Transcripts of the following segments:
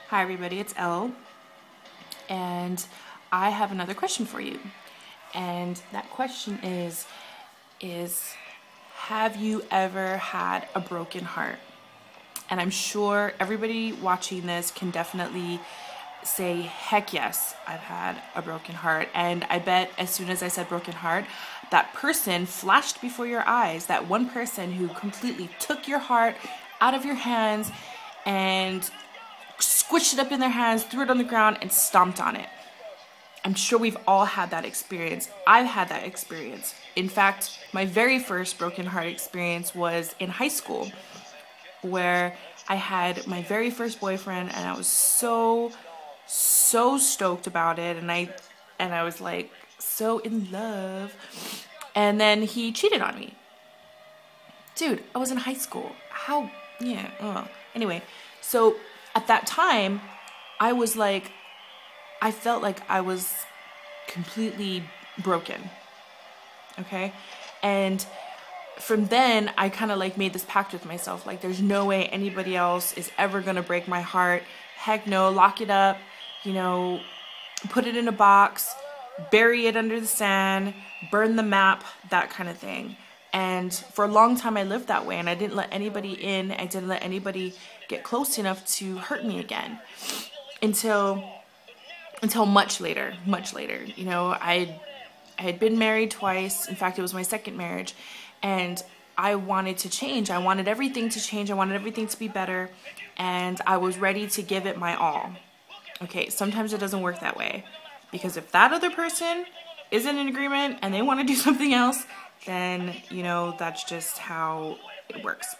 Hi everybody, it's Elle, and I have another question for you. And that question is have you ever had a broken heart? And I'm sure everybody watching this can definitely say, heck yes, I've had a broken heart. And I bet as soon as I said broken heart, that person flashed before your eyes, that one person who completely took your heart out of your hands and squished it up in their hands, threw it on the ground, and stomped on it. I'm sure we've all had that experience. I've had that experience. In fact, my very first broken heart experience was in high school, where I had my very first boyfriend, and I was so stoked about it, and I was like so in love, and then he cheated on me. Dude, I was in high school. How? Yeah. Anyway, so at that time, I was like, I felt like I was completely broken. Okay? And from then, I kind of like made this pact with myself. Like, there's no way anybody else is ever going to break my heart. Heck no, lock it up, put it in a box, bury it under the sand, burn the map, that kind of thing. And for a long time, I lived that way, and I didn't let anybody in. I didn't let anybody get close enough to hurt me again until much later. I had been married twice. In fact, it was my second marriage, and I wanted to change. I wanted everything to change. I wanted everything to be better, and I was ready to give it my all. Okay, sometimes it doesn't work that way, because if that other person isn't in agreement and they want to do something else, then, that's just how it works.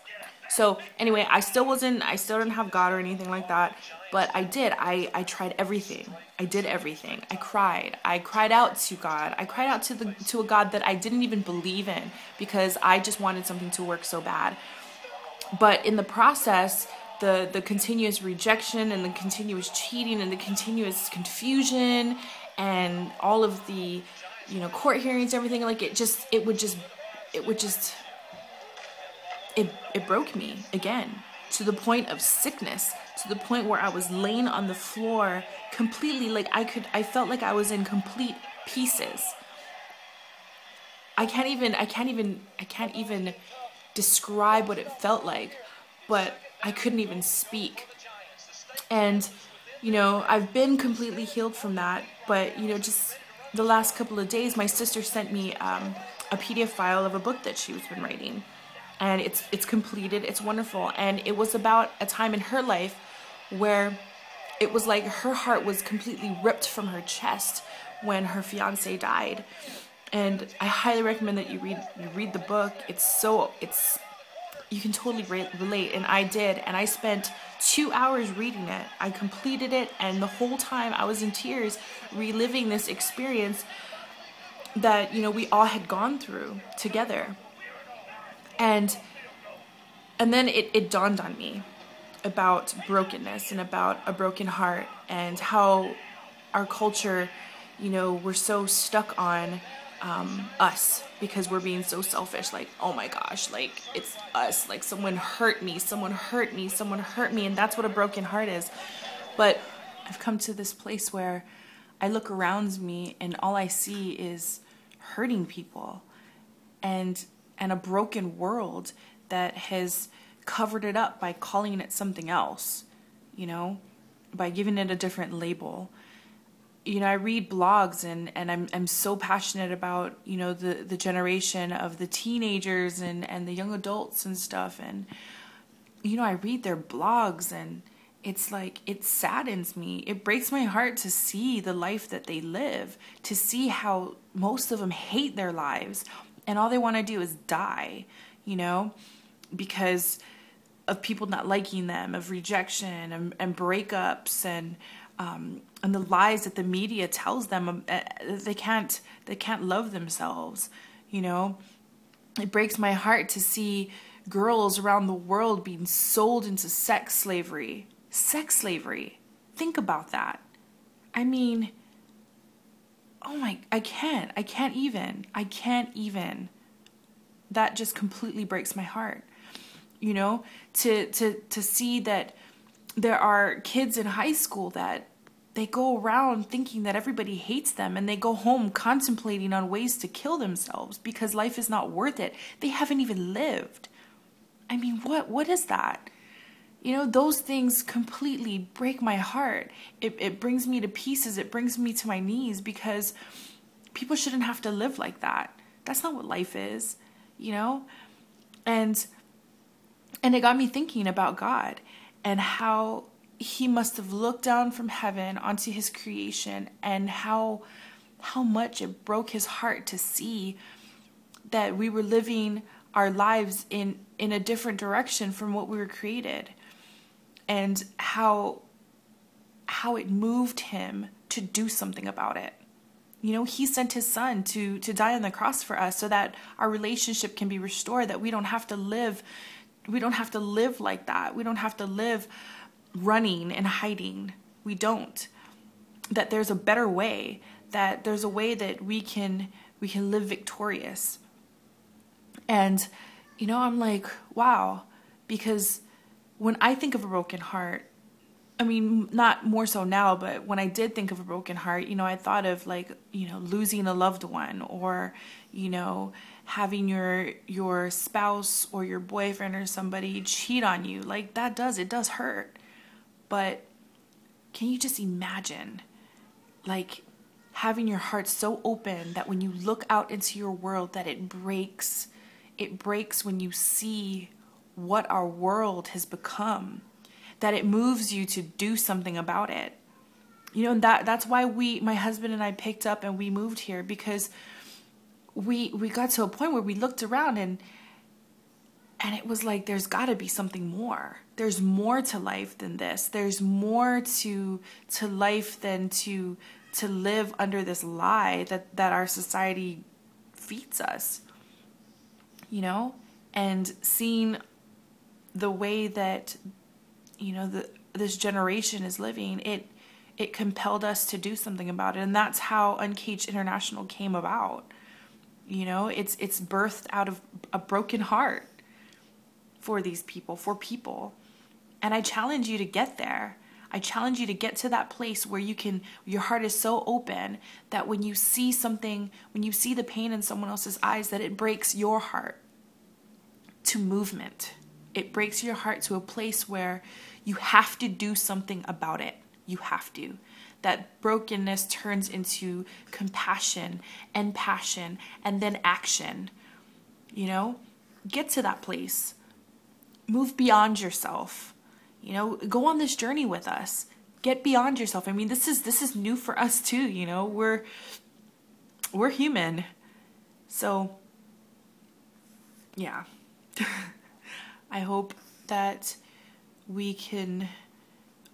So anyway, I still didn't have God or anything like that, but I did. I tried everything. I did everything. I cried out to God. I cried out to a God that I didn't even believe in, because I just wanted something to work so bad. But in the process, the continuous rejection and the continuous cheating and the continuous confusion and all of the, court hearings, everything, like it broke me again, to the point of sickness, to the point where I was laying on the floor completely, like I felt like I was in complete pieces. I can't even describe what it felt like, but I couldn't even speak. And, I've been completely healed from that, but, just the last couple of days, my sister sent me a PDF file of a book that she's been writing. And it's completed, it's wonderful. And it was about a time in her life where it was like her heart was completely ripped from her chest when her fiance died. And I highly recommend that you read the book. You can totally relate, and I did, and I spent 2 hours reading it. I completed it, and the whole time I was in tears, reliving this experience that, we all had gone through together. And then it dawned on me about brokenness and about a broken heart, and how our culture, we're so stuck on us, because we're being so selfish. Like, oh my gosh, like it's us, like someone hurt me, and that's what a broken heart is. But I've come to this place where I look around me and all I see is hurting people, and a broken world that has covered it up by calling it something else, by giving it a different label. I read blogs, and I'm so passionate about, the generation of the teenagers and the young adults and stuff. And, I read their blogs, and it's like, it saddens me. It breaks my heart to see the life that they live, to see how most of them hate their lives, and all they want to do is die, because of people not liking them, of rejection and breakups, and the lies that the media tells them. They can't love themselves. It breaks my heart to see girls around the world being sold into sex slavery. Think about that. I mean, I can't even. That just completely breaks my heart. you know, to see that there are kids in high school that they go around thinking that everybody hates them, and they go home contemplating on ways to kill themselves because life is not worth it. They haven't even lived. I mean, what is that? You know, those things completely break my heart. It brings me to pieces. It brings me to my knees, because people shouldn't have to live like that. That's not what life is, you know? And it got me thinking about God and how he must have looked down from heaven onto his creation, and how much it broke his heart to see that we were living our lives in a different direction from what we were created, and how it moved him to do something about it. You know, he sent his son to die on the cross for us so that our relationship can be restored, that we don't have to live like that. We don't have to live running and hiding. We don't. That there's a better way, that there's a way that we can live victorious. And, you know, I'm like, wow, because when I think of a broken heart, I mean, not more so now, but when I did think of a broken heart, you know, I thought of, like, you know, losing a loved one, or, you know, having your spouse or your boyfriend or somebody cheat on you. Like, it does hurt. But can you just imagine, like, having your heart so open that when you look out into your world, that it breaks when you see what our world has become, that it moves you to do something about it. You know, and that's why my husband and I picked up and we moved here, because we got to a point where we looked around and it was like, there's got to be something more. There's more to life than this. There's more to life than to live under this lie that our society feeds us. You know, and seeing the way that, you know, this generation is living, it compelled us to do something about it. And that's how Uncaged International came about. You know, it's birthed out of a broken heart for these people, for people. And I challenge you to get there. I challenge you to get to that place where your heart is so open that when you see something, when you see the pain in someone else's eyes, that it breaks your heart to movement. It breaks your heart to a place where you have to do something about it. You have to. That brokenness turns into compassion and passion and then action. You know, get to that place. Move beyond yourself. You know, go on this journey with us. Get beyond yourself. I mean, this is new for us too, you know. We're human. So, yeah. I hope that we can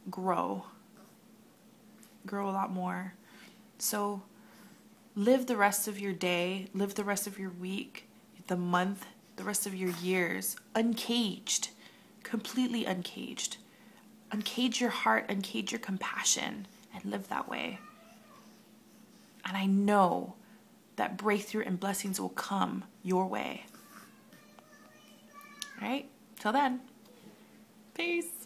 grow a lot more. So live the rest of your day, live the rest of your week, the month, the rest of your years, uncaged, completely uncaged. Uncage your heart, uncage your compassion, and live that way. And I know that breakthrough and blessings will come your way. All right? Till then, peace.